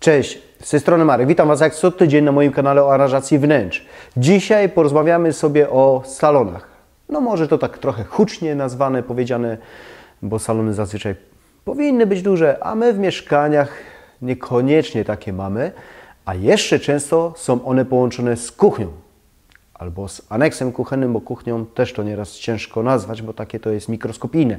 Cześć, z tej strony Marek. Witam Was jak co tydzień na moim kanale o aranżacji wnętrz. Dzisiaj porozmawiamy sobie o salonach. No może to tak trochę hucznie nazwane, powiedziane, bo salony zazwyczaj powinny być duże, a my w mieszkaniach niekoniecznie takie mamy, a jeszcze często są one połączone z kuchnią albo z aneksem kuchennym, bo kuchnią też to nieraz ciężko nazwać, bo takie to jest mikroskopijne.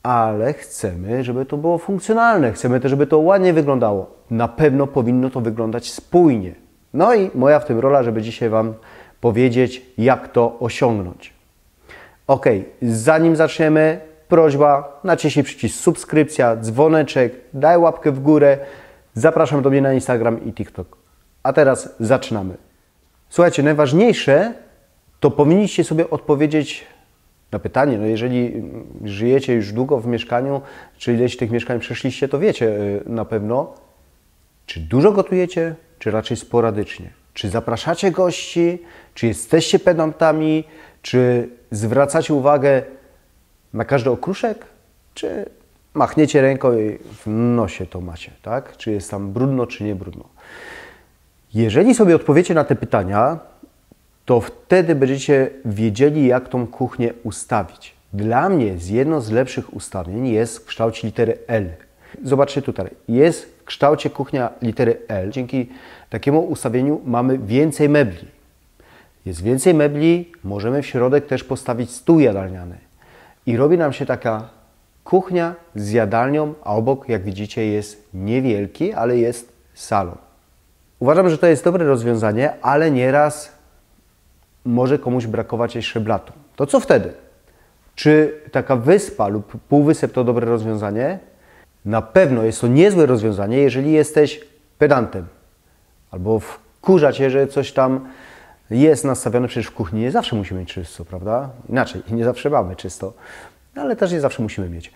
Ale chcemy, żeby to było funkcjonalne, chcemy też, żeby to ładnie wyglądało. Na pewno powinno to wyglądać spójnie. No i moja w tym rola, żeby dzisiaj Wam powiedzieć, jak to osiągnąć. Ok, zanim zaczniemy, prośba, naciśnij przycisk subskrypcja, dzwoneczek, daj łapkę w górę. Zapraszam do mnie na Instagram i TikTok. A teraz zaczynamy. Słuchajcie, najważniejsze to powinniście sobie odpowiedzieć na pytanie, no jeżeli żyjecie już długo w mieszkaniu, czy ileś tych mieszkań przeszliście, to wiecie na pewno, czy dużo gotujecie, czy raczej sporadycznie. Czy zapraszacie gości, czy jesteście pedantami, czy zwracacie uwagę na każdy okruszek, czy machniecie ręką i w nosie to macie, tak? Czy jest tam brudno, czy nie brudno. Jeżeli sobie odpowiecie na te pytania, to wtedy będziecie wiedzieli, jak tą kuchnię ustawić. Dla mnie jedno z lepszych ustawień jest w kształcie litery L. Zobaczcie tutaj, jest w kształcie kuchnia litery L. Dzięki takiemu ustawieniu mamy więcej mebli. Jest więcej mebli, możemy w środek też postawić stół jadalniany. I robi nam się taka kuchnia z jadalnią, a obok, jak widzicie, jest niewielki, ale jest salon. Uważam, że to jest dobre rozwiązanie, ale nieraz może komuś brakować jeszcze blatu. To co wtedy? Czy taka wyspa lub półwysep to dobre rozwiązanie? Na pewno jest to niezłe rozwiązanie, jeżeli jesteś pedantem albo wkurza Cię, że coś tam jest nastawione. Przecież w kuchni nie zawsze musimy mieć czysto, prawda? Inaczej, nie zawsze mamy czysto, ale też nie zawsze musimy mieć.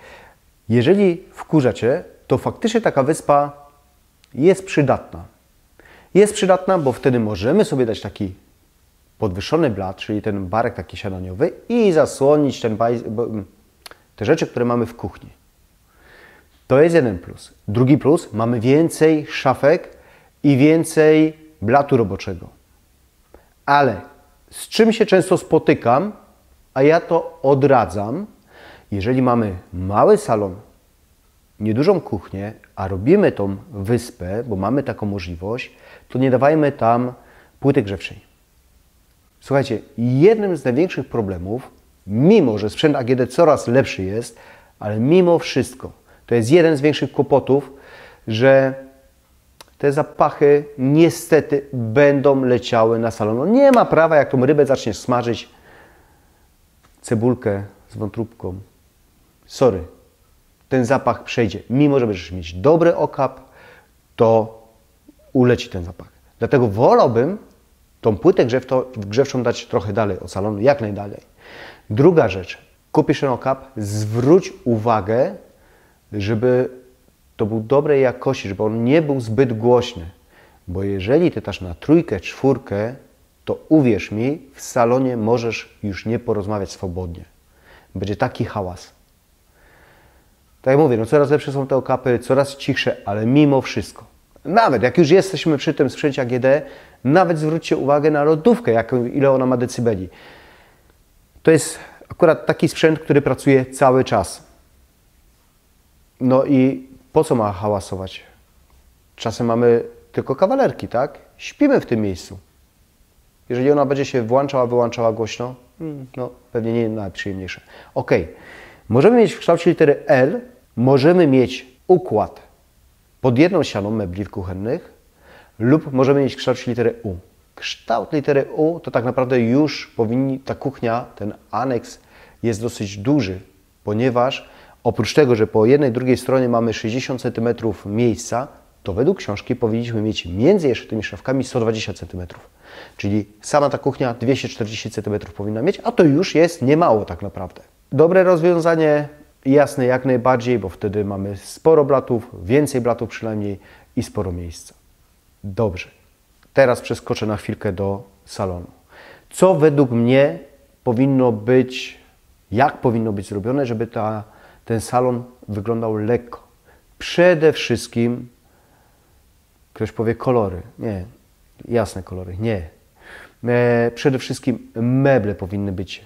Jeżeli wkurza Cię, to faktycznie taka wyspa jest przydatna. Jest przydatna, bo wtedy możemy sobie dać taki podwyższony blat, czyli ten barek taki siadaniowy i zasłonić te rzeczy, które mamy w kuchni. To jest jeden plus. Drugi plus, mamy więcej szafek i więcej blatu roboczego. Ale z czym się często spotykam, a ja to odradzam, jeżeli mamy mały salon, niedużą kuchnię, a robimy tą wyspę, bo mamy taką możliwość, to nie dawajmy tam płyty grzewczej. Słuchajcie, jednym z największych problemów, mimo że sprzęt AGD coraz lepszy jest, ale mimo wszystko, to jest jeden z większych kłopotów, że te zapachy niestety będą leciały na salon. No nie ma prawa, jak tą rybę zaczniesz smażyć, cebulkę z wątróbką. Sorry, ten zapach przejdzie. Mimo że będziesz mieć dobry okap, to uleci ten zapach. Dlatego wolałbym tą płytę grzewczą dać trochę dalej od salonu, jak najdalej. Druga rzecz, kupisz ten okap, zwróć uwagę, żeby to był dobrej jakości, żeby on nie był zbyt głośny. Bo jeżeli ty dasz na 3, 4, to uwierz mi, w salonie możesz już nie porozmawiać swobodnie. Będzie taki hałas. Tak jak mówię, no coraz lepsze są te okapy, coraz cichsze, ale mimo wszystko. Nawet jak już jesteśmy przy tym sprzęcie AGD, nawet zwróćcie uwagę na lodówkę, ile ona ma decybeli. To jest akurat taki sprzęt, który pracuje cały czas. No i po co ma hałasować? Czasem mamy tylko kawalerki, tak? Śpimy w tym miejscu. Jeżeli ona będzie się włączała, wyłączała głośno, no pewnie nie najprzyjemniejsze. Ok, możemy mieć w kształcie litery L, możemy mieć układ pod jedną ścianą mebli kuchennych lub możemy mieć kształt litery U. Kształt litery U to tak naprawdę już ta kuchnia, ten aneks jest dosyć duży, ponieważ oprócz tego, że po jednej, drugiej stronie mamy 60 cm miejsca, to według książki powinniśmy mieć między jeszcze tymi szafkami 120 cm. Czyli sama ta kuchnia 240 cm powinna mieć, a to już jest niemało tak naprawdę. Dobre rozwiązanie, jasne jak najbardziej, bo wtedy mamy sporo blatów, więcej blatów przynajmniej i sporo miejsca. Dobrze, teraz przeskoczę na chwilkę do salonu. Co według mnie powinno być, jak powinno być zrobione, żeby ten salon wyglądał lekko? Przede wszystkim Ktoś powie kolory. Nie. Jasne kolory. Nie. Przede wszystkim meble powinny być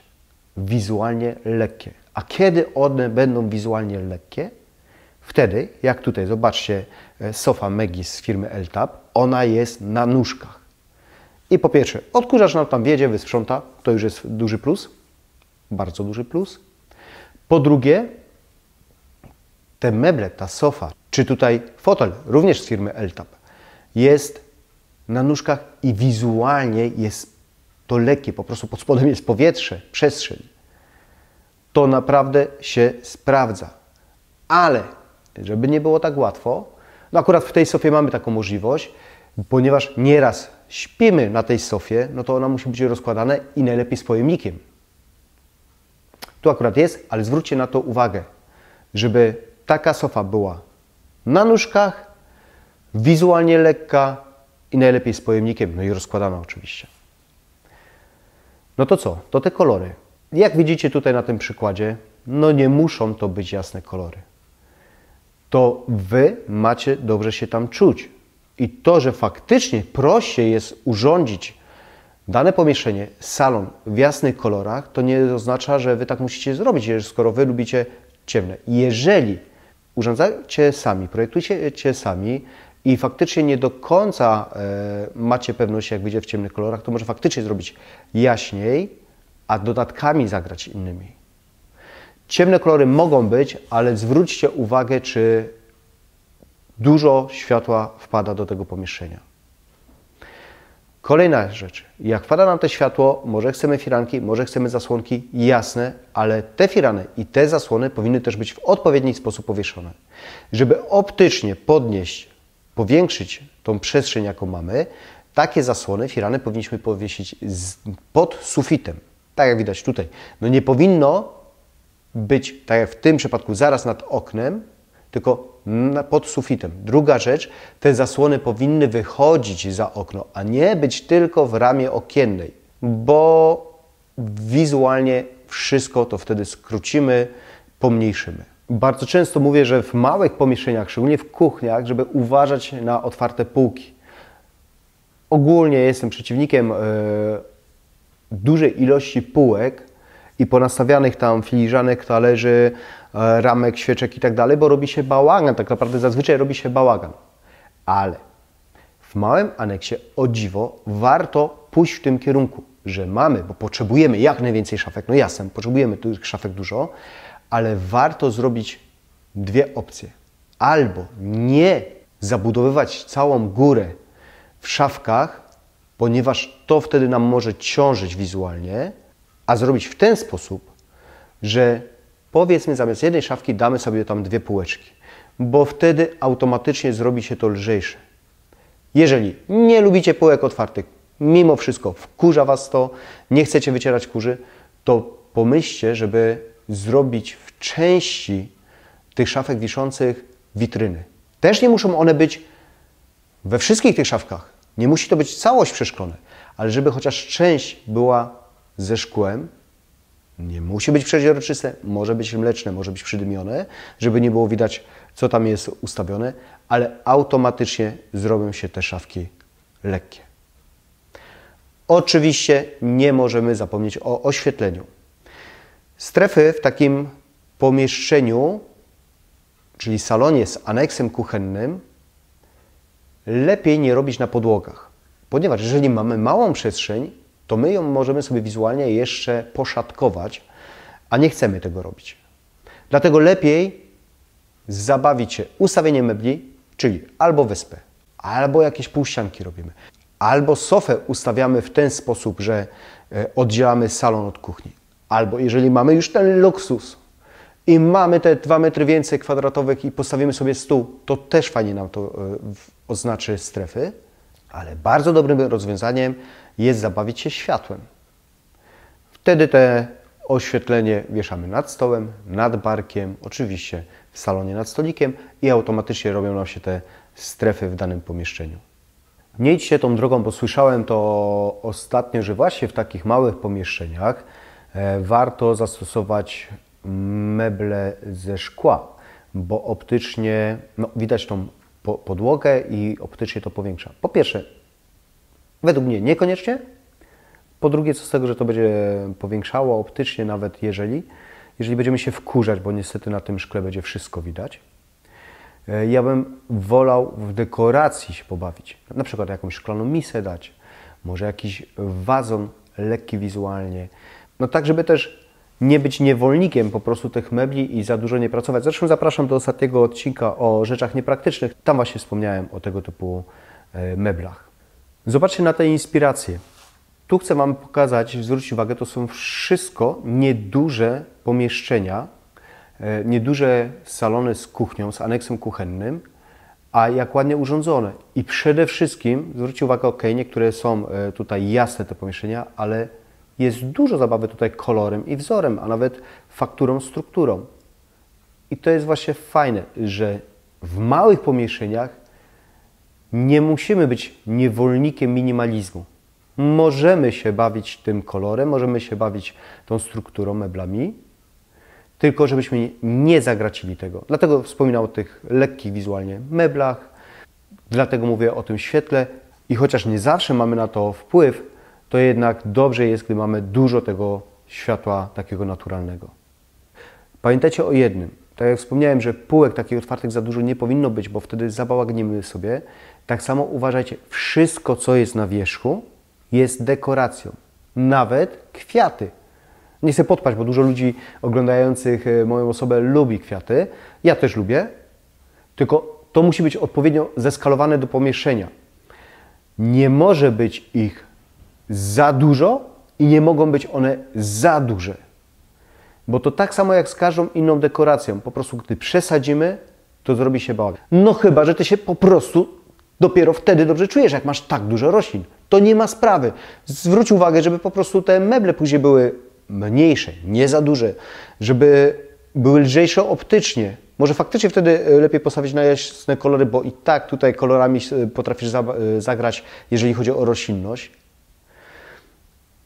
wizualnie lekkie. A kiedy one będą wizualnie lekkie? Wtedy, jak tutaj, zobaczcie, sofa Megis z firmy Eltab, ona jest na nóżkach. I po pierwsze, odkurzacz nam tam wjedzie, wysprząta, to już jest duży plus, bardzo duży plus. Po drugie, te meble, ta sofa, czy tutaj fotel, również z firmy Eltab, jest na nóżkach i wizualnie jest to lekkie, po prostu pod spodem jest powietrze, przestrzeń. To naprawdę się sprawdza. Ale, żeby nie było tak łatwo, no akurat w tej sofie mamy taką możliwość, ponieważ nieraz śpimy na tej sofie, no to ona musi być rozkładana i najlepiej z pojemnikiem. Tu akurat jest, ale zwróćcie na to uwagę, żeby taka sofa była na nóżkach, wizualnie lekka i najlepiej z pojemnikiem, no i rozkładana oczywiście. No to co? To te kolory. Jak widzicie tutaj na tym przykładzie, no nie muszą to być jasne kolory. To Wy macie dobrze się tam czuć. I to, że faktycznie prościej jest urządzić dane pomieszczenie, salon w jasnych kolorach, to nie oznacza, że Wy tak musicie zrobić, skoro Wy lubicie ciemne. Jeżeli urządzacie sami, projektujecie sami i faktycznie nie do końca macie pewność, jak wyjdzie w ciemnych kolorach, to może faktycznie zrobić jaśniej, a dodatkami zagrać innymi. Ciemne kolory mogą być, ale zwróćcie uwagę, czy dużo światła wpada do tego pomieszczenia. Kolejna rzecz. Jak wpada nam to światło, może chcemy firanki, może chcemy zasłonki jasne, ale te firany i te zasłony powinny też być w odpowiedni sposób powieszone. Żeby optycznie podnieść, powiększyć tą przestrzeń, jaką mamy, takie zasłony, firany powinniśmy powiesić pod sufitem. Tak jak widać tutaj. No nie powinno być, tak jak w tym przypadku, zaraz nad oknem, tylko pod sufitem. Druga rzecz, te zasłony powinny wychodzić za okno, a nie być tylko w ramie okiennej, bo wizualnie wszystko to wtedy skrócimy, pomniejszymy. Bardzo często mówię, że w małych pomieszczeniach, szczególnie w kuchniach, żeby uważać na otwarte półki. Ogólnie jestem przeciwnikiem dużej ilości półek i ponastawianych tam filiżanek, talerzy, ramek, świeczek i tak dalej, bo robi się bałagan, tak naprawdę zazwyczaj robi się bałagan. Ale w małym aneksie, o dziwo, warto pójść w tym kierunku, że mamy, bo potrzebujemy jak najwięcej szafek, no jasne, potrzebujemy tych szafek dużo, ale warto zrobić dwie opcje. Albo nie zabudowywać całą górę w szafkach, ponieważ to wtedy nam może ciążyć wizualnie, a zrobić w ten sposób, że powiedzmy zamiast jednej szafki damy sobie tam dwie półeczki, bo wtedy automatycznie zrobi się to lżejsze. Jeżeli nie lubicie półek otwartych, mimo wszystko wkurza Was to, nie chcecie wycierać kurzy, to pomyślcie, żeby zrobić w części tych szafek wiszących witryny. Też nie muszą one być we wszystkich tych szafkach. Nie musi to być całość przeszklone, ale żeby chociaż część była ze szkłem, nie musi być przeźroczyste, może być mleczne, może być przydymione, żeby nie było widać, co tam jest ustawione, ale automatycznie zrobią się te szafki lekkie. Oczywiście nie możemy zapomnieć o oświetleniu. Strefy w takim pomieszczeniu, czyli salonie z aneksem kuchennym, lepiej nie robić na podłogach, ponieważ jeżeli mamy małą przestrzeń, to my ją możemy sobie wizualnie jeszcze poszatkować, a nie chcemy tego robić. Dlatego lepiej zabawić się ustawieniem mebli, czyli albo wyspę, albo jakieś półścianki robimy, albo sofę ustawiamy w ten sposób, że oddzielamy salon od kuchni. Albo jeżeli mamy już ten luksus i mamy te 2 metry więcej kwadratowych i postawimy sobie stół, to też fajnie nam to oznaczy strefy, ale bardzo dobrym rozwiązaniem jest zabawić się światłem. Wtedy te oświetlenie wieszamy nad stołem, nad barkiem, oczywiście w salonie nad stolikiem i automatycznie robią nam się te strefy w danym pomieszczeniu. Nie idźcie tą drogą, bo słyszałem to ostatnio, że właśnie w takich małych pomieszczeniach warto zastosować meble ze szkła, bo optycznie widać tą podłogę i optycznie to powiększa. Po pierwsze, według mnie niekoniecznie. Po drugie, co z tego, że to będzie powiększało optycznie, nawet jeżeli będziemy się wkurzać, bo niestety na tym szkle będzie wszystko widać. Ja bym wolał w dekoracji się pobawić. Na przykład jakąś szklaną misę dać, może jakiś wazon lekki wizualnie. No tak, żeby też nie być niewolnikiem po prostu tych mebli i za dużo nie pracować. Zresztą zapraszam do ostatniego odcinka o rzeczach niepraktycznych. Tam właśnie wspomniałem o tego typu meblach. Zobaczcie na te inspiracje. Tu chcę Wam pokazać, zwrócić uwagę, to są wszystko nieduże pomieszczenia, nieduże salony z kuchnią, z aneksem kuchennym, a jak ładnie urządzone. I przede wszystkim, zwróćcie uwagę, ok, niektóre są tutaj jasne te pomieszczenia, ale jest dużo zabawy tutaj kolorem i wzorem, a nawet fakturą, strukturą. I to jest właśnie fajne, że w małych pomieszczeniach nie musimy być niewolnikiem minimalizmu. Możemy się bawić tym kolorem, możemy się bawić tą strukturą, meblami, tylko żebyśmy nie zagracili tego. Dlatego wspominam o tych lekkich wizualnie meblach, dlatego mówię o tym świetle i chociaż nie zawsze mamy na to wpływ, to jednak dobrze jest, gdy mamy dużo tego światła takiego naturalnego. Pamiętajcie o jednym, tak jak wspomniałem, że półek takich otwartych za dużo nie powinno być, bo wtedy zabałagnimy sobie. Tak samo uważajcie, wszystko co jest na wierzchu jest dekoracją, nawet kwiaty. Nie chcę podpaść, bo dużo ludzi oglądających moją osobę lubi kwiaty. Ja też lubię, tylko to musi być odpowiednio zeskalowane do pomieszczenia. Nie może być ich za dużo i nie mogą być one za duże. Bo to tak samo jak z każdą inną dekoracją. Po prostu gdy przesadzimy, to zrobi się bałagan. No chyba, że Ty się po prostu dopiero wtedy dobrze czujesz, jak masz tak dużo roślin. To nie ma sprawy. Zwróć uwagę, żeby po prostu te meble później były mniejsze, nie za duże, żeby były lżejsze optycznie. Może faktycznie wtedy lepiej postawić na jasne kolory, bo i tak tutaj kolorami potrafisz zagrać, jeżeli chodzi o roślinność.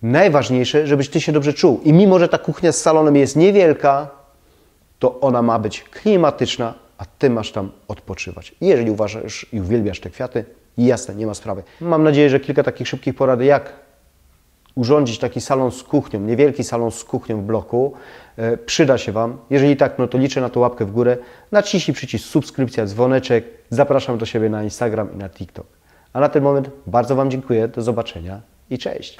Najważniejsze, żebyś Ty się dobrze czuł. I mimo, że ta kuchnia z salonem jest niewielka, to ona ma być klimatyczna, a Ty masz tam odpoczywać. I jeżeli uważasz i uwielbiasz te kwiaty, jasne, nie ma sprawy. Mam nadzieję, że kilka takich szybkich porad, jak urządzić taki salon z kuchnią, niewielki salon z kuchnią w bloku, przyda się Wam. Jeżeli tak, no to liczę na tą łapkę w górę. Naciśnij przycisk subskrypcja, dzwoneczek. Zapraszam do siebie na Instagram i na TikTok. A na ten moment bardzo Wam dziękuję. Do zobaczenia i cześć.